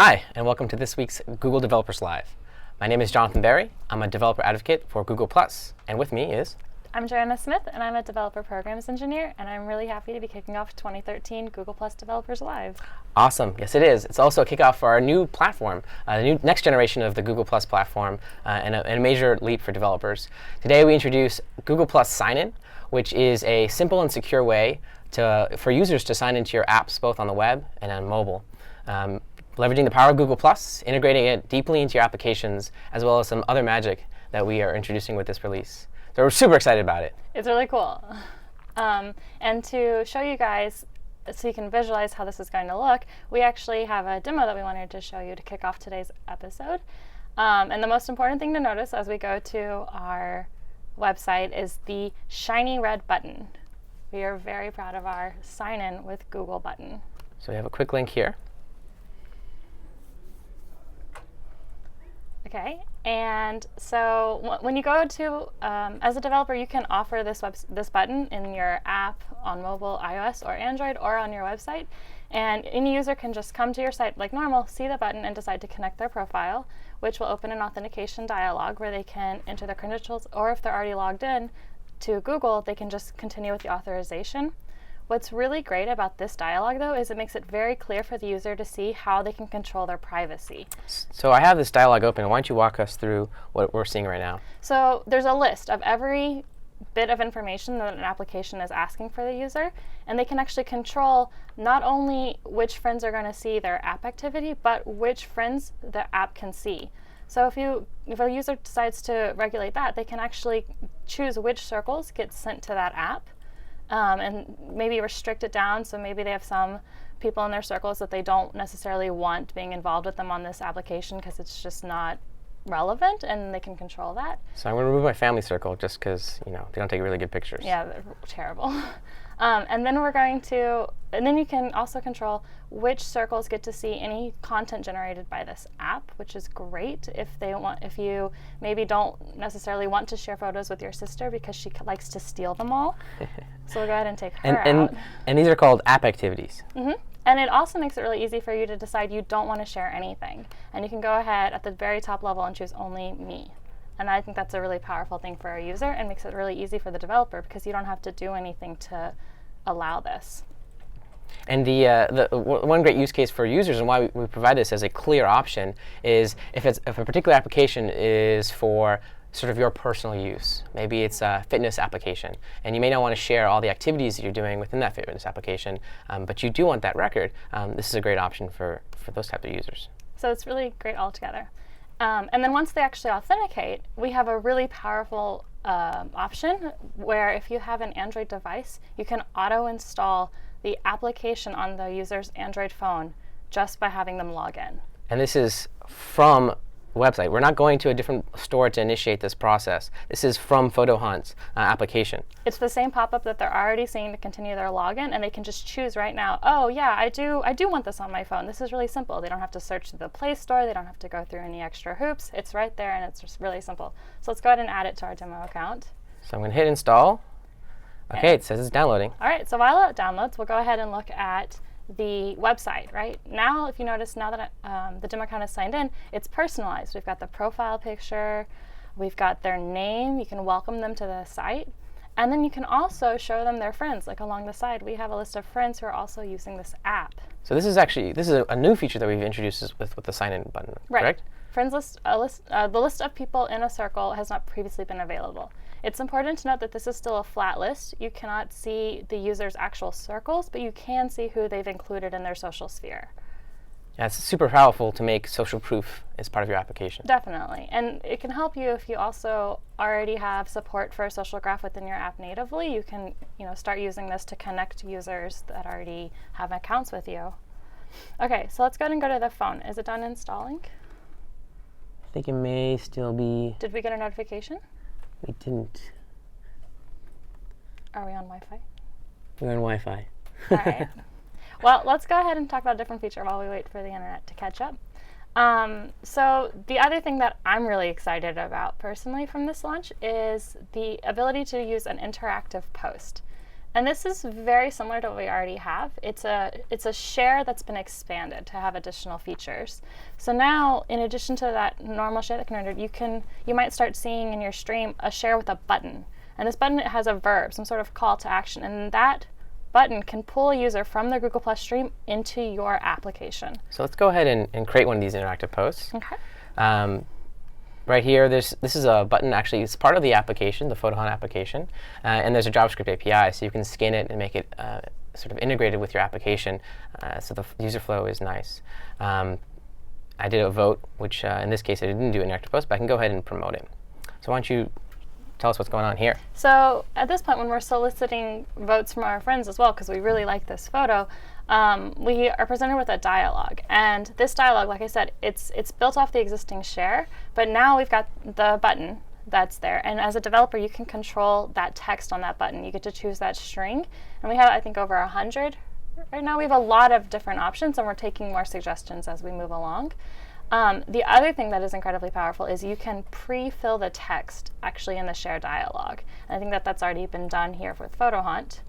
Hi, and welcome to this week's Google Developers Live. My name is Jonathan Berry. I'm a developer advocate for Google+, and with me is... I'm Joanna Smith, and I'm a developer programs engineer, and I'm really happy to be kicking off 2013 Google+ Developers Live. Awesome. Yes, it is. It's also a kickoff for our new platform, the new next generation of the Google+ platform, and a major leap for developers. Today we introduce Google+ Sign-In, which is a simple and secure way for users to sign into your apps both on the web and on mobile. Leveraging the power of Google+, integrating it deeply into your applications, as well as some other magic that we are introducing with this release. So we're super excited about it. It's really cool. And to show you guys, so you can visualize how this is going to look, we actually have a demo that we wanted to show you to kick off today's episode. And the most important thing to notice as we go to our website is the shiny red button. We are very proud of our sign in with Google button. So we have a quick link here. Okay, and so when you go to, as a developer, you can offer this button in your app on mobile, iOS, or Android, or on your website. And any user can just come to your site like normal, see the button, and decide to connect their profile, which will open an authentication dialog where they can enter their credentials, or if they're already logged in to Google, they can just continue with the authorization. What's really great about this dialog, though, is it makes it very clear for the user to see how they can control their privacy. So I have this dialog open. Why don't you walk us through what we're seeing right now? So there's a list of every bit of information that an application is asking for the user, and they can actually control not only which friends are going to see their app activity, but which friends the app can see. So if a user decides to regulate that, they can actually choose which circles get sent to that app. And maybe restrict it down, so maybe they have some people in their circles that they don't necessarily want being involved with them on this application because it's just not relevant, and they can control that. So I'm going to remove my family circle just because they don't take really good pictures. Yeah, they're terrible. And then you can also control which circles get to see any content generated by this app, which is great if you maybe don't necessarily want to share photos with your sister because she likes to steal them all. So we'll go ahead and take her out. And these are called app activities. Mm-hmm. And it also makes it really easy for you to decide you don't want to share anything. And you can go ahead at the very top level and choose only me. And I think that's a really powerful thing for a user and makes it really easy for the developer because you don't have to do anything to allow this. And the one great use case for users and why we provide this as a clear option is if a particular application is for sort of your personal use. Maybe it's a fitness application, and you may not want to share all the activities that you're doing within that fitness application, but you do want that record. This is a great option for those types of users. So it's really great altogether. And then once they actually authenticate, we have a really powerful option where if you have an Android device, you can auto-install the application on the user's Android phone just by having them log in. And this is from the website. We're not going to a different store to initiate this process. This is from PhotoHunt's application. It's the same pop-up that they're already seeing to continue their login, and they can just choose right now, oh yeah, I do want this on my phone. This is really simple. They don't have to search the Play Store. They don't have to go through any extra hoops. It's right there, and it's just really simple. So let's go ahead and add it to our demo account. So I'm going to hit install. Okay, it says it's downloading. All right, so while it downloads, we'll go ahead and look at the website. Right now, if you notice, now that the demo account is signed in, it's personalized. We've got the profile picture, we've got their name. You can welcome them to the site, and then you can also show them their friends. Like along the side, we have a list of friends who are also using this app. So this is a new feature that we've introduced with the sign-in button, correct? Friends list, the list of people in a circle has not previously been available. It's important to note that this is still a flat list. You cannot see the user's actual circles, but you can see who they've included in their social sphere. Yeah, it's super powerful to make social proof as part of your application. Definitely. And it can help you if you also already have support for a social graph within your app natively. You can start using this to connect users that already have accounts with you. Okay, so let's go ahead and go to the phone. Is it done installing? I think it may still be. Did we get a notification? We didn't. Are we on Wi-Fi? We're on Wi-Fi. All right. Well, let's go ahead and talk about a different feature while we wait for the internet to catch up. So the other thing that I'm really excited about personally from this launch is the ability to use an interactive post. And this is very similar to what we already have. It's a share that's been expanded to have additional features. So now, in addition to that normal share that can render, you might start seeing in your stream a share with a button. And this button has a verb, some sort of call to action, and that button can pull a user from the Google Plus stream into your application. So let's go ahead and create one of these interactive posts. Okay. Right here, this is a button. Actually, it's part of the application, the PhotoHunt application, and there's a JavaScript API, so you can skin it and make it sort of integrated with your application, so the user flow is nice. I did a vote, which in this case I didn't do an interactive post, but I can go ahead and promote it. So why don't you tell us what's going on here? So at this point, when we're soliciting votes from our friends as well, because we really like this photo, we are presented with a dialogue. And this dialogue, like I said, it's built off the existing share, but now we've got the button that's there. And as a developer, you can control that text on that button. You get to choose that string. And we have, I think, over 100. Right now we have a lot of different options, and we're taking more suggestions as we move along. The other thing that is incredibly powerful is you can pre-fill the text actually in the share dialog. And I think that that's already been done here with PhotoHunt.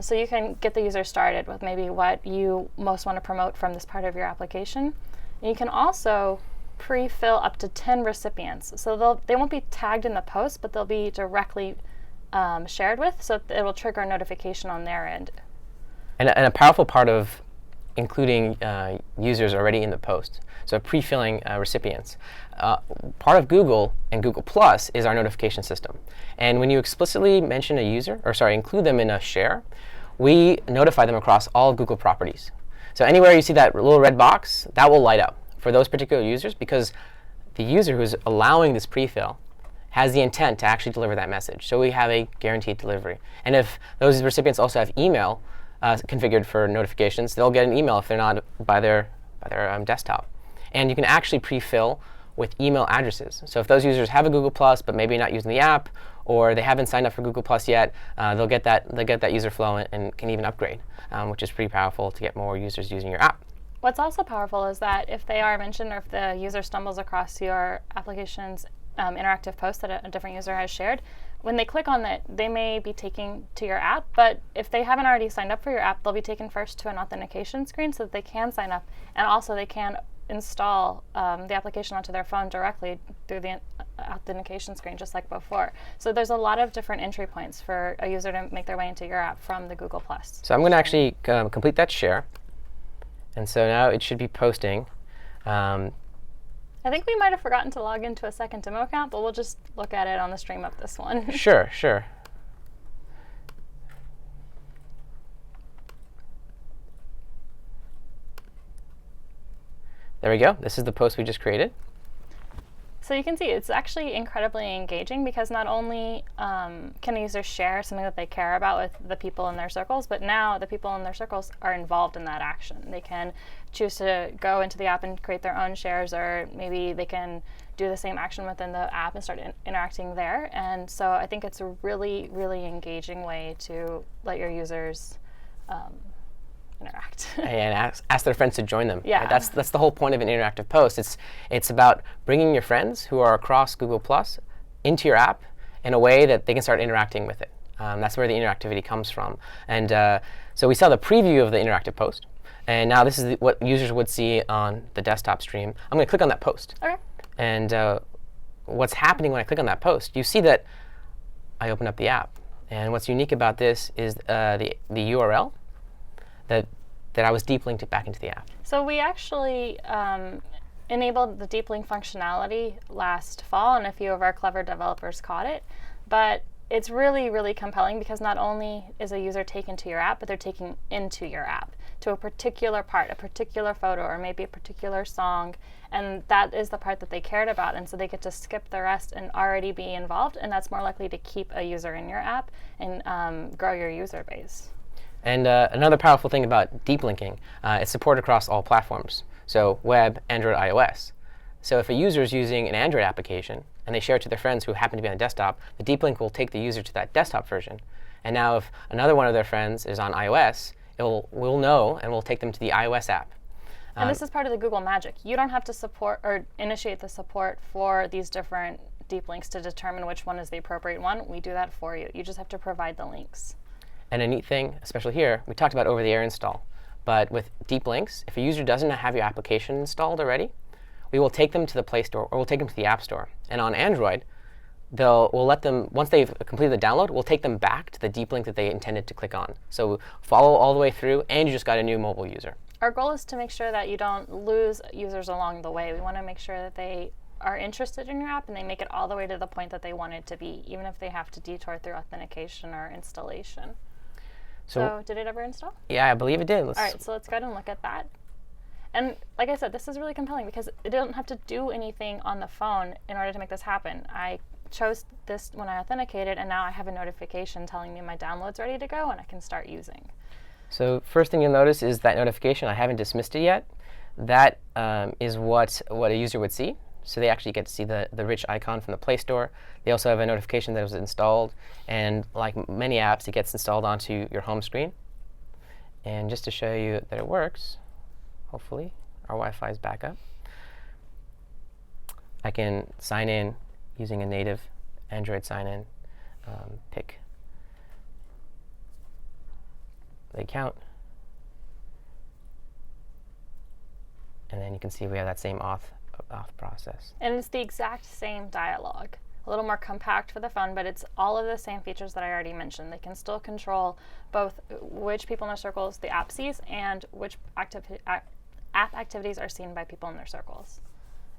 So you can get the user started with maybe what you most want to promote from this part of your application. And you can also pre-fill up to 10 recipients. So they won't be tagged in the post, but they'll be directly shared with, so it will trigger a notification on their end. And a powerful part of including users already in the post, so pre-filling recipients. Part of Google and Google Plus is our notification system. And when you explicitly mention a user, or sorry, include them in a share, we notify them across all Google properties. So anywhere you see that little red box, that will light up for those particular users, because the user who's allowing this pre-fill has the intent to actually deliver that message. So we have a guaranteed delivery. And if those recipients also have email configured for notifications, they'll get an email if they're not by their desktop. And you can actually pre-fill with email addresses. So if those users have a Google Plus but maybe not using the app, or they haven't signed up for Google Plus yet, they'll get that user flow and can even upgrade, which is pretty powerful to get more users using your app. What's also powerful is that if they are mentioned, or if the user stumbles across your application's interactive post that a different user has shared, when they click on that, they may be taken to your app, but if they haven't already signed up for your app, they'll be taken first to an authentication screen so that they can sign up, and also they can install the application onto their phone directly through the authentication screen, just like before. So there's a lot of different entry points for a user to make their way into your app from the Google Plus. So I'm going to actually complete that share, and so now it should be posting. I think we might have forgotten to log into a second demo account, but we'll just look at it on the stream of this one. Sure. There we go. This is the post we just created. So you can see it's actually incredibly engaging, because not only can a user share something that they care about with the people in their circles, but now the people in their circles are involved in that action. They can choose to go into the app and create their own shares, or maybe they can do the same action within the app and start interacting there. And so I think it's a really, really engaging way to let your users interact. And ask their friends to join them. Yeah. Right? That's the whole point of an interactive post. It's about bringing your friends who are across Google Plus into your app in a way that they can start interacting with it. That's where the interactivity comes from. And so we saw the preview of the interactive post, and now this is what users would see on the desktop stream. I'm going to click on that post. Okay. And what's happening when I click on that post, you see that I open up the app. And what's unique about this is the URL that I was deep linked back into the app. So we actually enabled the deep link functionality last fall, and a few of our clever developers caught it. But it's really, really compelling, because not only is a user taken to your app, but they're taken into your app to a particular part, a particular photo, or maybe a particular song, and that is the part that they cared about, and so they get to skip the rest and already be involved, and that's more likely to keep a user in your app and grow your user base. And another powerful thing about deep linking, it's supported across all platforms, so web, Android, iOS. So if a user is using an Android application and they share it to their friends who happen to be on the desktop, the deep link will take the user to that desktop version. And now if another one of their friends is on iOS, we'll know and we'll take them to the iOS app. And this is part of the Google magic. You don't have to support or initiate the support for these different deep links to determine which one is the appropriate one. We do that for you. You just have to provide the links. And a neat thing, especially here, we talked about over-the-air install. But with deep links, if a user doesn't have your application installed already, we will take them to the Play Store, or we'll take them to the App Store. And on Android, we'll let them, once they've completed the download, we'll take them back to the deep link that they intended to click on. So follow all the way through, and you just got a new mobile user. Our goal is to make sure that you don't lose users along the way. We want to make sure that they are interested in your app and they make it all the way to the point that they want it to be, even if they have to detour through authentication or installation. So did it ever install? Yeah, I believe it did. All right, so let's go ahead and look at that. And like I said, this is really compelling because it doesn't have to do anything on the phone in order to make this happen. I chose this when I authenticated, and now I have a notification telling me my download's ready to go and I can start using. So first thing you'll notice is that notification. I haven't dismissed it yet. That is what a user would see. So they actually get to see the rich icon from the Play Store. They also have a notification that it was installed. And like many apps, it gets installed onto your home screen. And just to show you that it works, hopefully, our Wi-Fi is back up. I can sign in using a native Android sign-in. Pick the account. And then you can see we have that same auth process. And it's the exact same dialogue. A little more compact for the phone, but it's all of the same features that I already mentioned. They can still control both which people in their circles the app sees and which app activities are seen by people in their circles.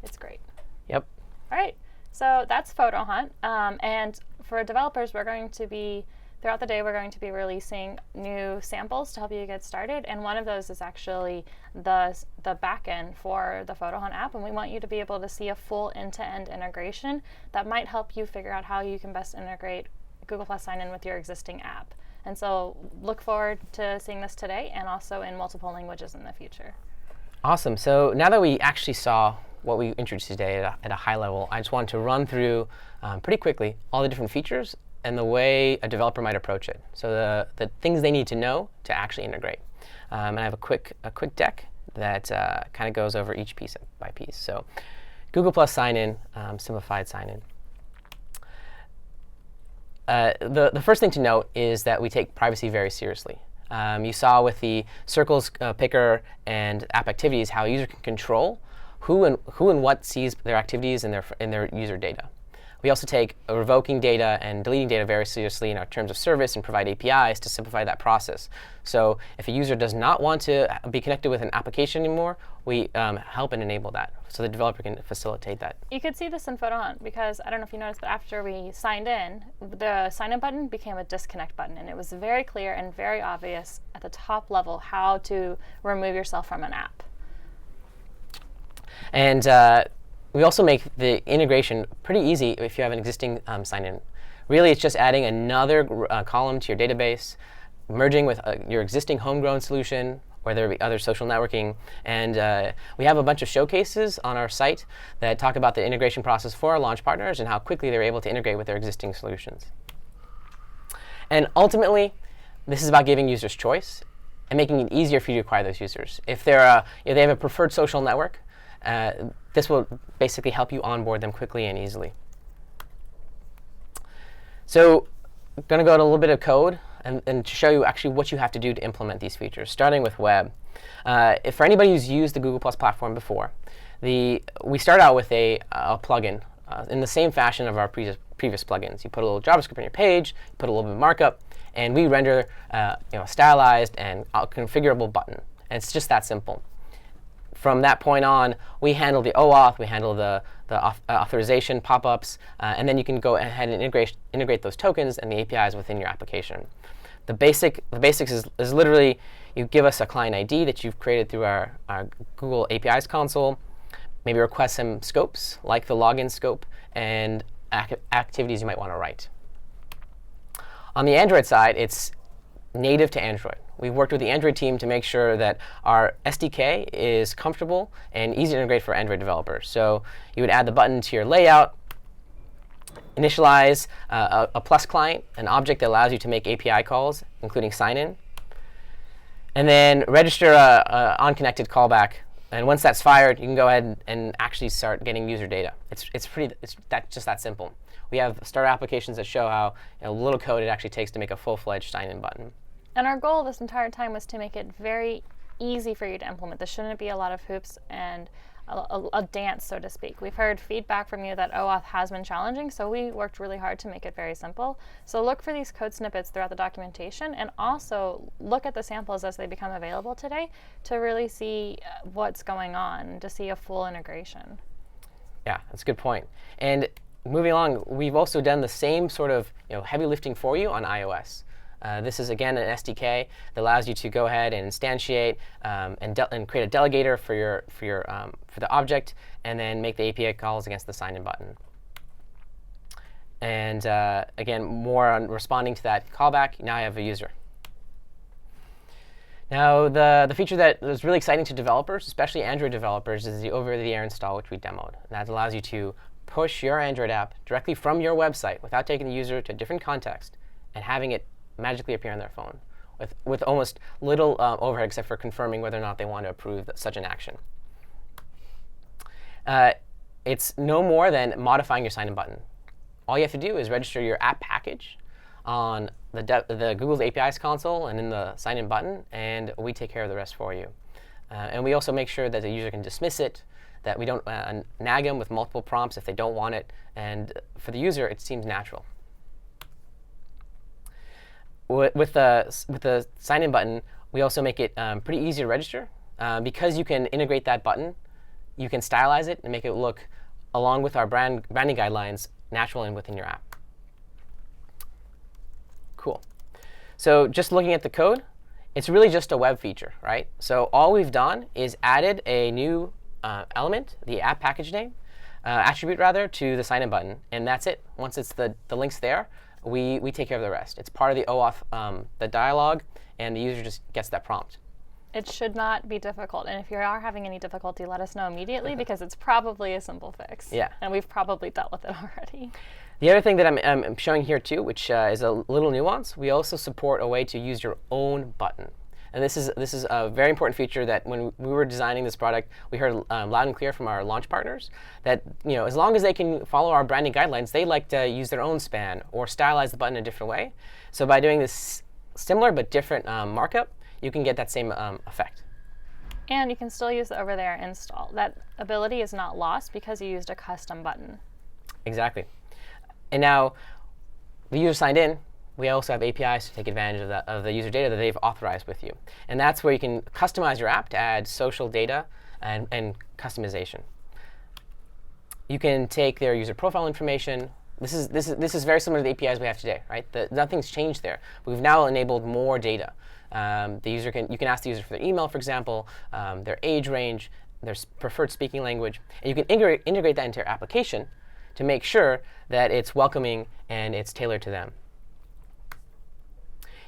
It's great. Yep. All right. So that's Photo Hunt. And for developers, throughout the day, we're going to be releasing new samples to help you get started. And one of those is actually the backend for the Photo Hunt app. And we want you to be able to see a full end-to-end integration that might help you figure out how you can best integrate Google Plus Sign-In with your existing app. And so look forward to seeing this today and also in multiple languages in the future. Awesome. So now that we actually saw what we introduced today at a high level, I just wanted to run through pretty quickly all the different features and the way a developer might approach it. So the things they need to know to actually integrate. And I have a quick deck that kind of goes over each piece by piece. So Google Plus Sign-In, simplified sign-in. The first thing to note is that we take privacy very seriously. You saw with the circles picker and app activities how a user can control who and what sees their activities and their user data. We also take revoking data and deleting data very seriously in our terms of service and provide APIs to simplify that process. So if a user does not want to be connected with an application anymore, we help and enable that so the developer can facilitate that. You could see this in Photo Hunt because I don't know if you noticed, but after we signed in, the sign-in button became a disconnect button. And it was very clear and very obvious at the top level how to remove yourself from an app. And we also make the integration pretty easy if you have an existing sign-in. Really, it's just adding another column to your database, merging with your existing homegrown solution, or there be other social networking. And we have a bunch of showcases on our site that talk about the integration process for our launch partners and how quickly they're able to integrate with their existing solutions. And ultimately, this is about giving users choice and making it easier for you to acquire those users. If they have a preferred social network, this will basically help you onboard them quickly and easily. So I'm going to go to a little bit of code and to show you actually what you have to do to implement these features, starting with web. If for anybody who's used the Google Plus platform before, we start out with a plugin in the same fashion of our previous plugins. You put a little JavaScript on your page, you put a little bit of markup, and we render a stylized and configurable button. And it's just that simple. From that point on, we handle the OAuth, we handle the authorization pop-ups, and then you can go ahead and integrate those tokens and the APIs within your application. The basics is literally you give us a client ID that you've created through our Google APIs console, maybe request some scopes like the login scope and activities you might want to write. On the Android side, it's native to Android. We've worked with the Android team to make sure that our SDK is comfortable and easy to integrate for Android developers. So you would add the button to your layout, initialize a Plus client, an object that allows you to make API calls, including sign-in, and then register a on-connected callback. And once that's fired, you can go ahead and actually start getting user data. It's just that simple. we have starter applications that show how little code it actually takes to make a full-fledged sign-in button. And our goal this entire time was to make it very easy for you to implement. There shouldn't be a lot of hoops and a dance, so to speak. We've heard feedback from you that OAuth has been challenging, so we worked really hard to make it very simple. So look for these code snippets throughout the documentation, and also look at the samples as they become available today to really see what's going on, to see a full integration. Yeah, that's a good point. And moving along, we've also done the same sort of heavy lifting for you on iOS. This is, again, an SDK that allows you to go ahead and instantiate and create a delegator for the object, and then make the API calls against the sign-in button. And again, more on responding to that callback. Now I have a user. Now, the feature that is really exciting to developers, especially Android developers, is the over-the-air install, which we demoed. And that allows you to push your Android app directly from your website without taking the user to a different context and having it magically appear on their phone with almost little overhead, except for confirming whether or not they want to approve such an action. It's no more than modifying your sign-in button. All you have to do is register your app package on the Google's APIs console and in the sign-in button, and we take care of the rest for you. And we also make sure that the user can dismiss it, that we don't nag them with multiple prompts if they don't want it, and for the user, it seems natural. With the sign-in button, we also make it pretty easy to register. Because you can integrate that button, you can stylize it and make it look, along with our branding guidelines, natural and within your app. Cool. So just looking at the code, it's really just a web feature, right? So all we've done is added a new element, the app package name, attribute rather, to the sign-in button, and that's it. Once it's the link's there, we take care of the rest. It's part of the OAuth, the dialog, and the user just gets that prompt. It should not be difficult. And if you are having any difficulty, let us know immediately, because it's probably a simple fix. Yeah. And we've probably dealt with it already. The other thing that I'm showing here, too, which is a little nuance, we also support a way to use your own button. And this is a very important feature that when we were designing this product, we heard loud and clear from our launch partners that as long as they can follow our branding guidelines, they like to use their own span or stylize the button in a different way. So by doing this similar but different markup, you can get that same effect. And you can still use the over-there install. That ability is not lost because you used a custom button. Exactly. And now the user signed in. We also have APIs to take advantage of the user data that they've authorized with you. And that's where you can customize your app to add social data and customization. You can take their user profile information. This is very similar to the APIs we have today, right? Nothing's changed there. We've now enabled more data. You can ask the user for their email, for example, their age range, their preferred speaking language, and you can integrate that into your application to make sure that it's welcoming and it's tailored to them.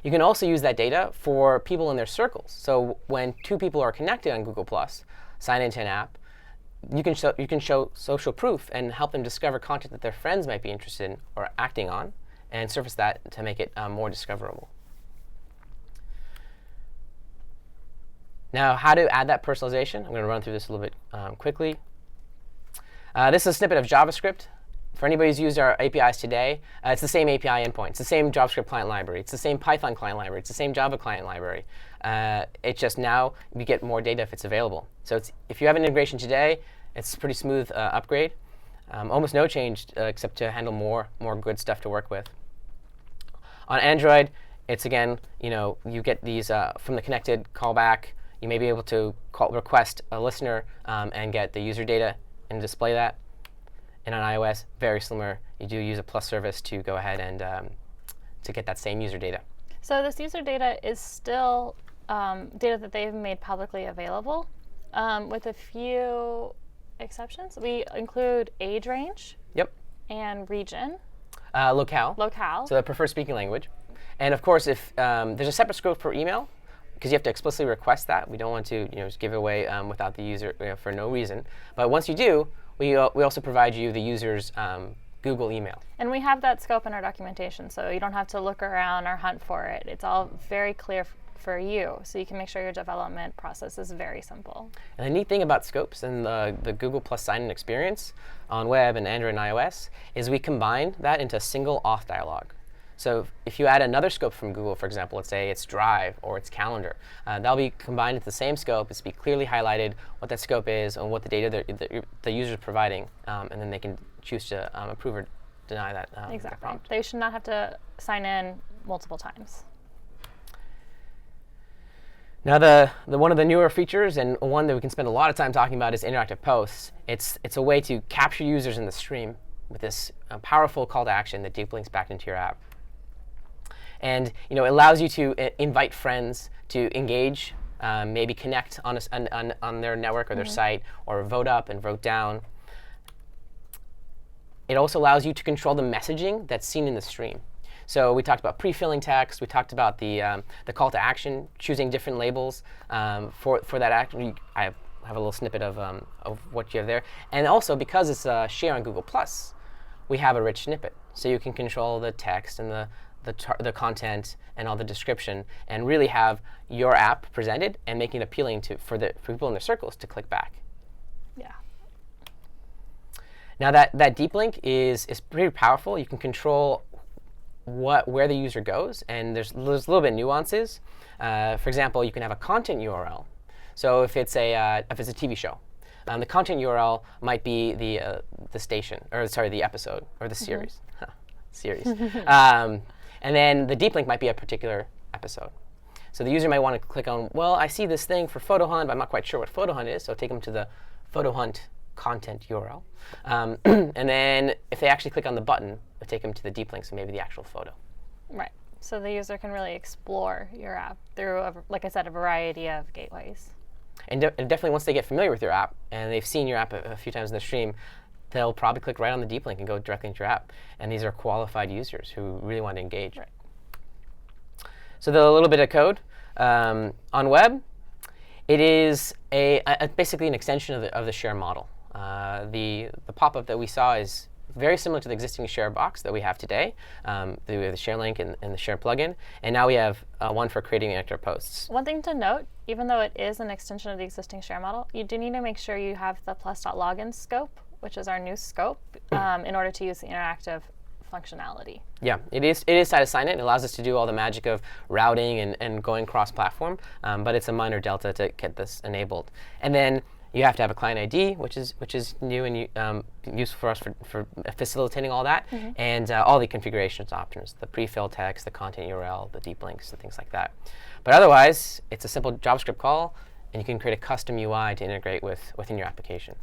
You can also use that data for people in their circles. So when two people are connected on Google+, sign into an app, you can show social proof and help them discover content that their friends might be interested in or acting on, and surface that to make it more discoverable. Now, how to add that personalization? I'm going to run through this a little bit quickly. This is a snippet of JavaScript. For anybody who's used our APIs today, it's the same API endpoint. It's the same JavaScript client library. It's the same Python client library. It's the same Java client library. It's just now we get more data if it's available. So if you have an integration today, it's a pretty smooth upgrade. Almost no change except to handle more good stuff to work with. On Android, it's again, you get these from the connected callback. You may be able to request a listener and get the user data and display that. And on iOS, very similar. You do use a plus service to go ahead and to get that same user data. So this user data is still data that they've made publicly available, with a few exceptions. We include age range. Yep. And region. Locale. Locale. So the preferred speaking language. And of course, if there's a separate scope for email, because you have to explicitly request that. We don't want to just give it away without the user for no reason. But once you do, we also provide you the user's Google email. And we have that scope in our documentation, so you don't have to look around or hunt for it. It's all very clear for you, so you can make sure your development process is very simple. And the neat thing about scopes and the Google Plus sign-in experience on web and Android and iOS is we combine that into a single auth dialog. So if you add another scope from Google, for example, let's say it's Drive or it's Calendar, that'll be combined into the same scope. It's be clearly highlighted what that scope is and what the data the user is providing, and then they can choose to approve or deny that Exactly. prompt. They should not have to sign in multiple times. Now, the one of the newer features, and one that we can spend a lot of time talking about, is interactive posts. It's a way to capture users in the stream with this powerful call to action that deep links back into your app. And it allows you to invite friends to engage, maybe connect on their network or their site, or vote up and vote down. It also allows you to control the messaging that's seen in the stream. So we talked about pre-filling text. We talked about the call to action, choosing different labels for that action. I have a little snippet of what you have there. And also, because it's a share on Google+, we have a rich snippet. So you can control the text and the content and all the description, and really have your app presented and making it appealing for people in their circles to click back. Yeah. Now that deep link is pretty powerful. You can control where the user goes, and there's a little bit of nuances. For example, you can have a content URL. So if it's a TV show, the content URL might be the station, or sorry, the episode or the series. Series. And then the deep link might be a particular episode. So the user might want to click on, well, I see this thing for Photo Hunt, but I'm not quite sure what Photo Hunt is, so take them to the Photo Hunt content URL. And then if they actually click on the button, it'll take them to the deep link, so maybe the actual photo. Right. So the user can really explore your app through, like I said, a variety of gateways. And definitely once they get familiar with your app and they've seen your app a few times in the stream, they'll probably click right on the deep link and go directly into your app. And these are qualified users who really want to engage. Right. So a little bit of code. On web, it is basically an extension of the share model. The pop-up that we saw is very similar to the existing share box that we have today. We have the share link and the share plugin. And now we have one for creating interactive posts. One thing to note, even though it is an extension of the existing share model, you do need to make sure you have the plus.login scope, which is our new scope, in order to use the interactive functionality. Yeah, it is side sign-in. It allows us to do all the magic of routing and going cross-platform, but it's a minor delta to get this enabled. And then you have to have a client ID, which is new and useful for us for facilitating all that, and all the configurations options, the pre-fill text, the content URL, the deep links, and things like that. But otherwise, it's a simple JavaScript call, and you can create a custom UI to integrate within your application.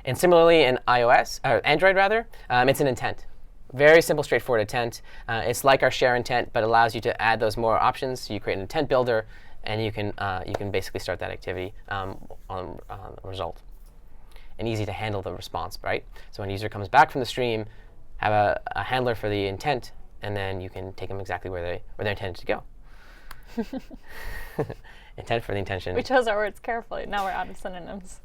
And similarly in Android rather, it's an intent. Very simple, straightforward intent. It's like our share intent, but allows you to add those more options. So you create an intent builder, and you can basically start that activity on the result. And easy to handle the response, right? So when a user comes back from the stream, have a handler for the intent, and then you can take them exactly where they're intended to go. Intent for the intention. We chose our words carefully. Now we're out of synonyms.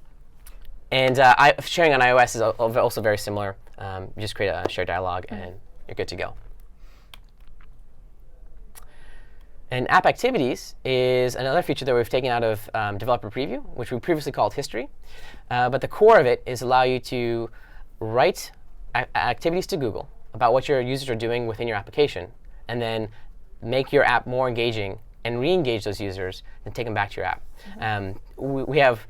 And sharing on iOS is also very similar. You just create a share dialog, and you're good to go. And App Activities is another feature that we've taken out of Developer Preview, which we previously called History. But the core of it is allow you to write activities to Google about what your users are doing within your application, and then make your app more engaging and re-engage those users and take them back to your app. We have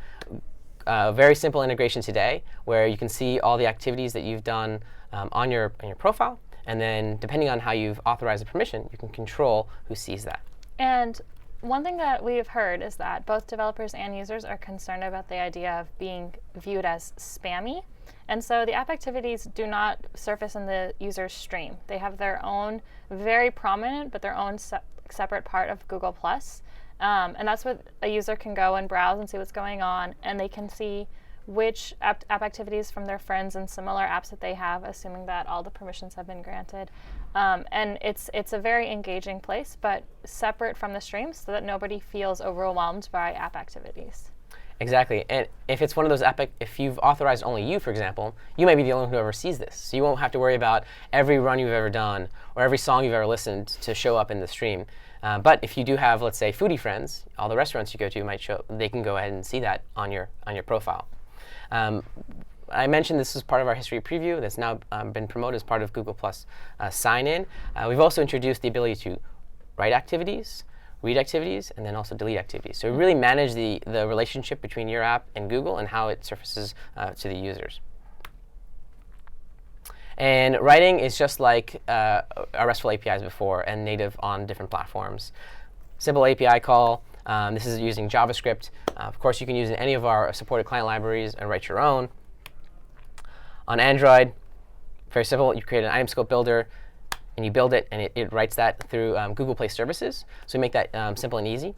a very simple integration today where you can see all the activities that you've done on your profile, and then depending on how you've authorized the permission, you can control who sees that. And one thing that we've heard is that both developers and users are concerned about the idea of being viewed as spammy. And so the app activities do not surface in the user's stream. They have their own very prominent, but their own separate part of Google+. And that's what a user can go and browse and see what's going on, and they can see which app activities from their friends and similar apps that they have, assuming that all the permissions have been granted. And it's a very engaging place, but separate from the stream so that nobody feels overwhelmed by app activities. Exactly. And if it's one of those if you've authorized only you, for example, you might be the only one who ever sees this. So you won't have to worry about every run you've ever done or every song you've ever listened to show up in the stream. But if you do have, let's say, foodie friends, all the restaurants you go to might show. They can go ahead and see that on your profile. I mentioned this is part of our history preview that's now been promoted as part of Google Plus sign-in. We've also introduced the ability to write activities, read activities, and then also delete activities. So we really manage the relationship between your app and Google and how it surfaces to the users. And writing is just like our RESTful APIs before and native on different platforms. Simple API call. This is using JavaScript. Of course, you can use any of our supported client libraries and write your own. On Android, very simple. You create an item scope builder, and you build it, and it writes that through Google Play Services. So we make that simple and easy.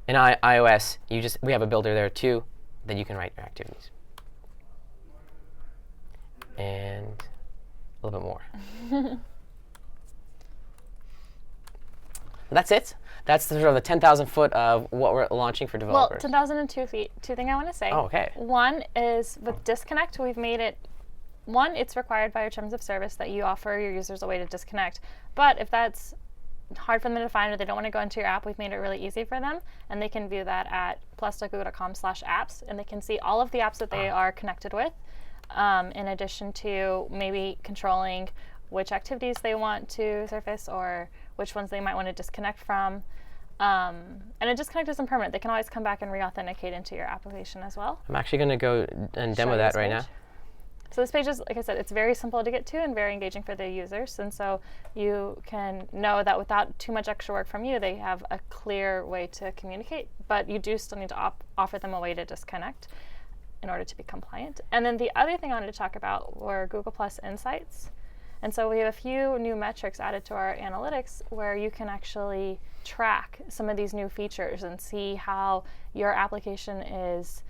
In iOS, we have a builder there too that you can write your activities. And a little bit more. That's it. That's sort of the 10,000 foot of what we're launching for developers. Well, 10,002 feet. Two things I want to say. Oh, okay. One is with disconnect, we've made it. One, it's required by your terms of service that you offer your users a way to disconnect. But if that's hard for them to find or they don't want to go into your app, we've made it really easy for them. And they can view that at plus.google.com/apps. And they can see all of the apps that they are connected with, in addition to maybe controlling which activities they want to surface or which ones they might want to disconnect from. And a disconnect isn't permanent. They can always come back and re-authenticate into your application as well. I'm actually going to go and demo that right now. So this page is, like I said, it's very simple to get to and very engaging for the users. And so you can know that without too much extra work from you, they have a clear way to communicate. But you do still need to offer them a way to disconnect in order to be compliant. And then the other thing I wanted to talk about were Google Plus Insights. And so we have a few new metrics added to our analytics where you can actually track some of these new features and see how your application is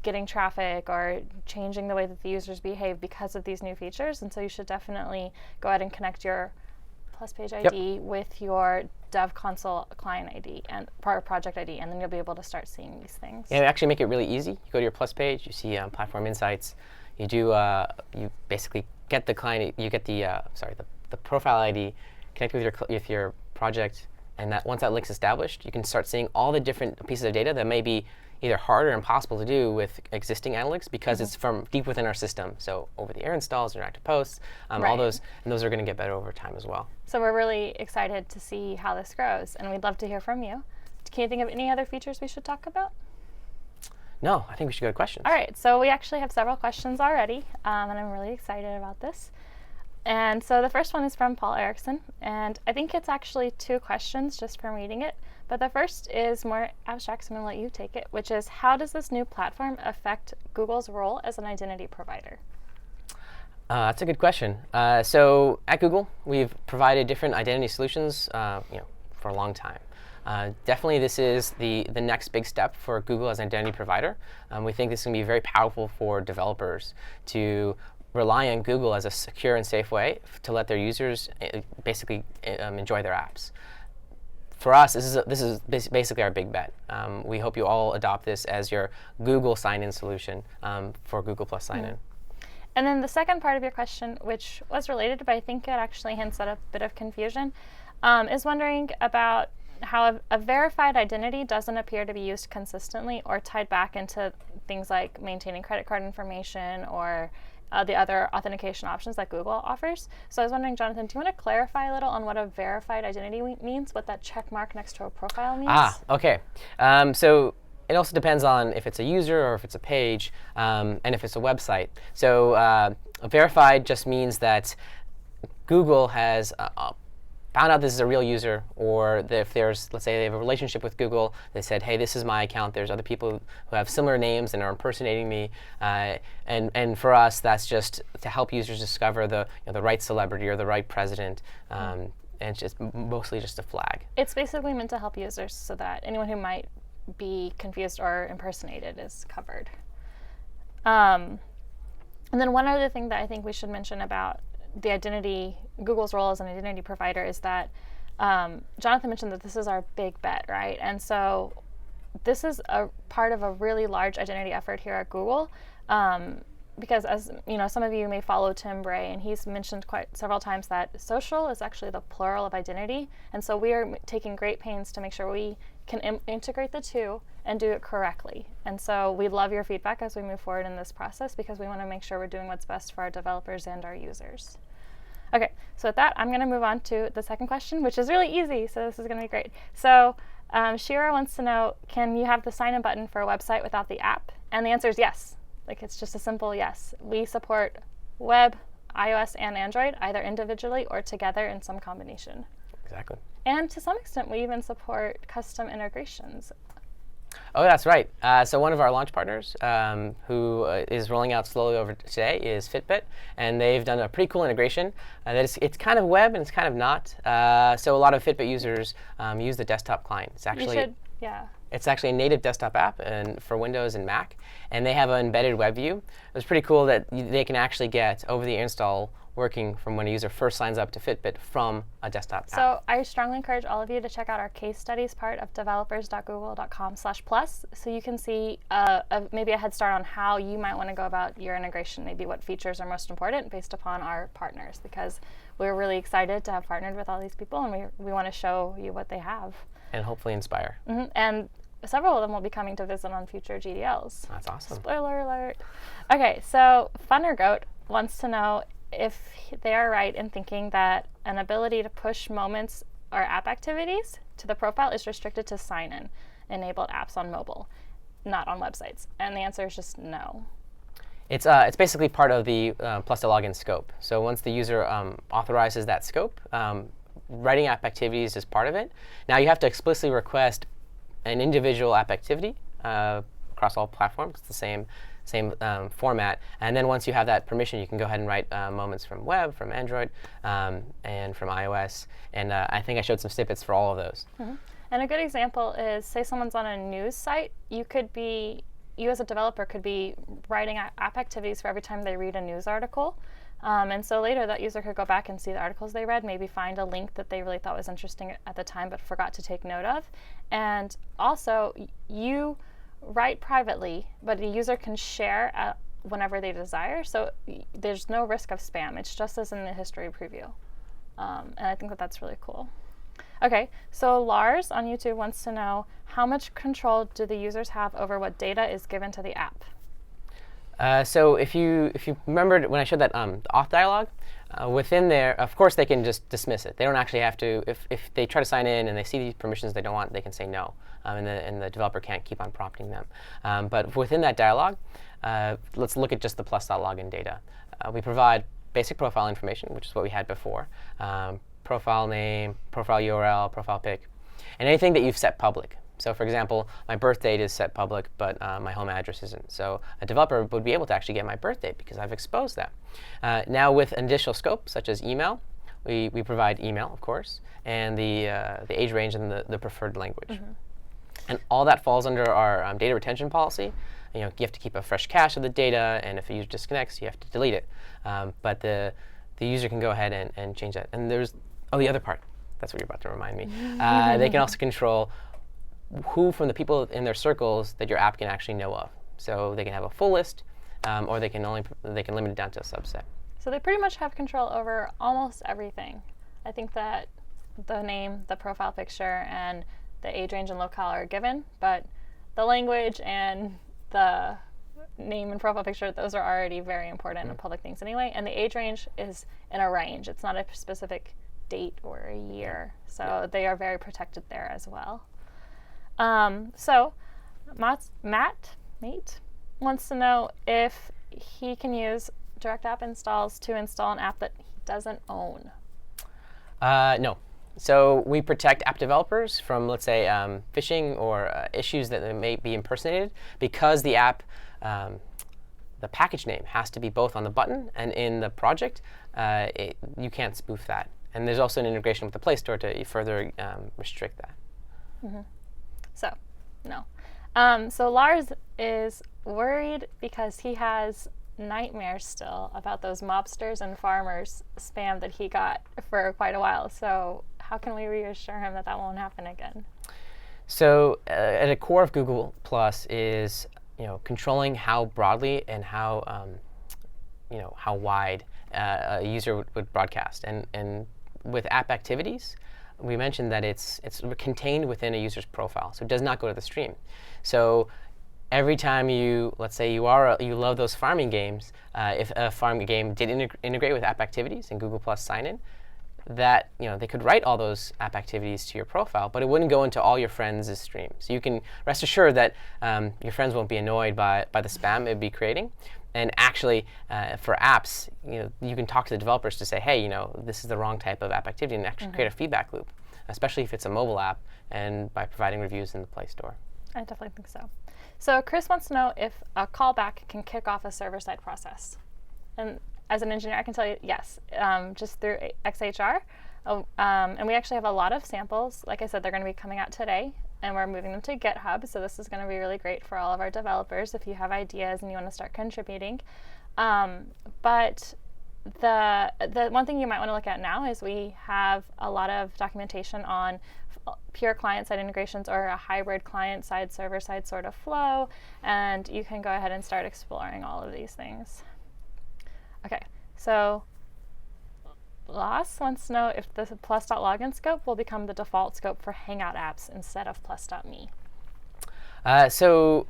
getting traffic or changing the way that the users behave because of these new features. And so you should definitely go ahead and connect your Plus Page ID with your Dev Console client ID and project ID, and then you'll be able to start seeing these things. Yeah, we actually make it really easy. You go to your Plus page, you see Platform Insights. You do you basically get the client, you get the profile ID, connect with your project, and that once that link's established, you can start seeing all the different pieces of data that may be either hard or impossible to do with existing analytics because it's from deep within our system. So over-the-air installs, interactive posts, all those, and those are going to get better over time as well. So we're really excited to see how this grows, and we'd love to hear from you. Can you think of any other features we should talk about? No, I think we should go to questions. All right, so we actually have several questions already, and I'm really excited about this. And so the first one is from Paul Erickson, and I think it's actually two questions just from reading it. But the first is more abstract, so I'm going to let you take it, which is how does this new platform affect Google's role as an identity provider? That's a good question. So at Google, we've provided different identity solutions for a long time. Definitely this is the next big step for Google as an identity provider. We think this is going to be very powerful for developers to rely on Google as a secure and safe way to let their users basically enjoy their apps. For us, this is basically our big bet. We hope you all adopt this as your Google sign-in solution for Google Plus sign-in. And then the second part of your question, which was related, but I think it actually hints at a bit of confusion, is wondering about how a verified identity doesn't appear to be used consistently or tied back into things like maintaining credit card information or the other authentication options that Google offers. So I was wondering, Jonathan, do you want to clarify a little on what a verified identity means, what that check mark next to a profile means? Okay. So it also depends on if it's a user or if it's a page, and if it's a website. So verified just means that Google has found out this is a real user, or if there's, let's say they have a relationship with Google, they said, hey, this is my account, there's other people who have similar names and are impersonating me, and for us, that's just to help users discover the right celebrity or the right president, and it's just mostly just a flag. It's basically meant to help users so that anyone who might be confused or impersonated is covered. And then one other thing that I think we should mention about the identity, Google's role as an identity provider is that Jonathan mentioned that this is our big bet, right? And so this is a part of a really large identity effort here at Google. Because as you know, some of you may follow Tim Bray, and he's mentioned quite several times that social is actually the plural of identity. And so we are taking great pains to make sure we can integrate the two and do it correctly. And so we love your feedback as we move forward in this process, because we want to make sure we're doing what's best for our developers and our users. Okay, so with that, I'm going to move on to the second question, which is really easy, so this is going to be great. So Shira wants to know, can you have the sign-in button for a website without the app? And the answer is yes. Like, it's just a simple yes. We support web, iOS, and Android, either individually or together in some combination. Exactly. And to some extent, we even support custom integrations. Oh, that's right. So one of our launch partners who is rolling out slowly over today is Fitbit, and they've done a pretty cool integration. It's kind of web and it's kind of not. So a lot of Fitbit users use the desktop client. It's actually It's actually a native desktop app and for Windows and Mac, and they have an embedded web view. It's pretty cool that they can actually get over-the-air install working from when a user first signs up to Fitbit from a desktop app. So I strongly encourage all of you to check out our case studies part of developers.google.com/plus, so you can see maybe a head start on how you might want to go about your integration, maybe what features are most important based upon our partners, because we're really excited to have partnered with all these people, and we want to show you what they have. And hopefully inspire. Mm-hmm. And several of them will be coming to visit on future GDLs. That's awesome. Spoiler alert. Okay, so Funnergoat wants to know if they are right in thinking that an ability to push moments or app activities to the profile is restricted to sign-in enabled apps on mobile, not on websites. And the answer is just no. It's basically part of the plus to login scope. So once the user authorizes that scope, writing app activities is part of it. Now you have to explicitly request an individual app activity across all platforms. It's the same format. And then once you have that permission, you can go ahead and write moments from web, from Android, and from iOS. And I think I showed some snippets for all of those. Mm-hmm. And a good example is, say someone's on a news site, you as a developer could be writing app activities for every time they read a news article. And so later that user could go back and see the articles they read, maybe find a link that they really thought was interesting at the time but forgot to take note of. And also, you write privately, but the user can share whenever they desire. So there's no risk of spam. It's just as in the history preview. And I think that that's really cool. Okay, so Lars on YouTube wants to know, how much control do the users have over what data is given to the app? So if you remembered when I showed that auth dialog, within there, of course, they can just dismiss it. They don't actually have to. If they try to sign in and they see these permissions they don't want, they can say no, and the developer can't keep on prompting them. But within that dialog, let's look at just the plus.login data. We provide basic profile information, which is what we had before: profile name, profile URL, profile pic, and anything that you've set public. So for example, my birth date is set public, but my home address isn't. So a developer would be able to actually get my birth date because I've exposed that. Now with additional scope, such as email, we provide email, of course, and the age range and the preferred language. Mm-hmm. And all that falls under our data retention policy. You have to keep a fresh cache of the data, and if a user disconnects, you have to delete it. But the user can go ahead and change that. And there's, the other part. That's what you're about to remind me. They can also control who from the people in their circles that your app can actually know of. So they can have a full list, or they can limit it down to a subset. So they pretty much have control over almost everything. I think that the name, the profile picture, and the age range and locale are given, but the language and the name and profile picture, those are already very important and public things anyway. And the age range is in a range. It's not a specific date or a year. So they are very protected there as well. So Matt wants to know if he can use direct app installs to install an app that he doesn't own. No. So we protect app developers from, let's say, phishing or issues that may be impersonated, because the app, the package name has to be both on the button and in the project. You can't spoof that. And there's also an integration with the Play Store to further restrict that. Mm-hmm. So, no. So Lars is worried because he has nightmares still about those mobsters and farmers spam that he got for quite a while. So how can we reassure him that that won't happen again? So at the core of Google Plus is controlling how broadly and how wide a user would broadcast. And with app activities, we mentioned that it's contained within a user's profile, so it does not go to the stream. So every time let's say you love those farming games, if a farming game did integrate with app activities and Google Plus sign-in, that they could write all those app activities to your profile, but it wouldn't go into all your friends' streams. So you can rest assured that your friends won't be annoyed by the spam it would be creating. And actually, for apps, you can talk to the developers to say, hey, this is the wrong type of app activity, and actually create a feedback loop, especially if it's a mobile app, and by providing reviews in the Play Store. I definitely think so. So Chris wants to know if a callback can kick off a server-side process. And as an engineer, I can tell you, yes, just through XHR. And we actually have a lot of samples. Like I said, they're going to be coming out today, and we're moving them to GitHub. So this is going to be really great for all of our developers if you have ideas and you want to start contributing. But the one thing you might want to look at now is we have a lot of documentation on pure client-side integrations or a hybrid client-side, server-side sort of flow, and you can go ahead and start exploring all of these things. Okay, so Loss wants to know if the plus.login scope will become the default scope for Hangout apps instead of plus.me. So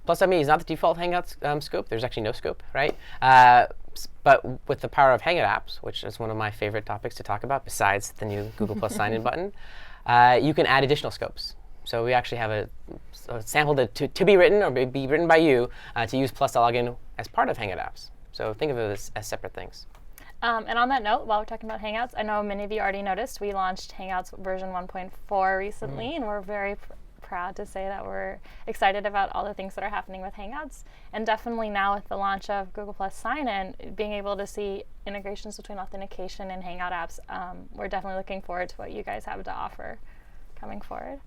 plus.me is not the default Hangout scope. There's actually no scope, right? But with the power of Hangout apps, which is one of my favorite topics to talk about besides the new Google Plus sign-in button, you can add additional scopes. So we actually have a sample to be written or be written by you to use plus.login as part of Hangout apps. So think of it as separate things. And on that note, while we're talking about Hangouts, I know many of you already noticed we launched Hangouts version 1.4 recently, and we're very proud to say that we're excited about all the things that are happening with Hangouts. And definitely now with the launch of Google Plus Sign-In, being able to see integrations between authentication and Hangout apps, we're definitely looking forward to what you guys have to offer coming forward.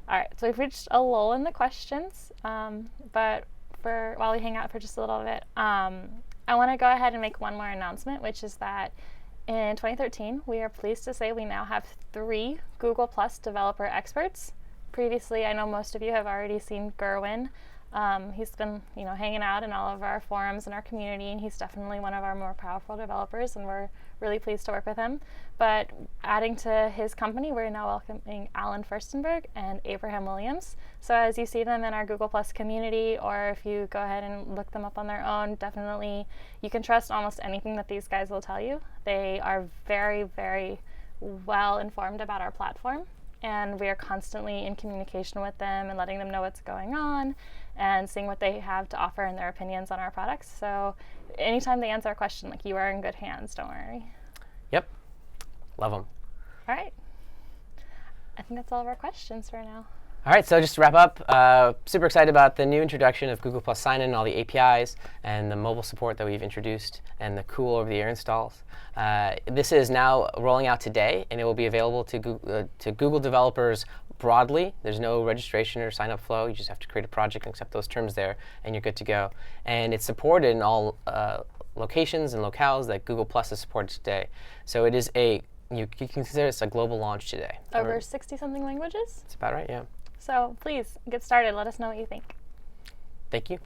All right, so we've reached a lull in the questions, but while we hang out for just a little bit, I want to go ahead and make one more announcement, which is that in 2013, we are pleased to say we now have 3 Google Plus developer experts. Previously, I know most of you have already seen Gerwin. He's been, hanging out in all of our forums and our community, and he's definitely one of our more powerful developers, and we're really pleased to work with him. But adding to his company, we're now welcoming Alan Furstenberg and Abraham Williams. So as you see them in our Google Plus community, or if you go ahead and look them up on their own, definitely you can trust almost anything that these guys will tell you. They are very, very well informed about our platform, and we are constantly in communication with them and letting them know what's going on and seeing what they have to offer and their opinions on our products. So anytime they answer a question, you are in good hands, don't worry. Yep. Love them. All right. I think that's all of our questions for now. All right, so just to wrap up, super excited about the new introduction of Google Plus Sign-In, all the APIs, and the mobile support that we've introduced, and the cool over-the-air installs. This is now rolling out today, and it will be available to Google developers broadly. There's no registration or sign-up flow. You just have to create a project and accept those terms there, and you're good to go. And it's supported in all locations and locales that Google Plus is supported today. So it is you can consider this a global launch today. Over 60-something languages? That's about right, yeah. So please get started. Let us know what you think. Thank you.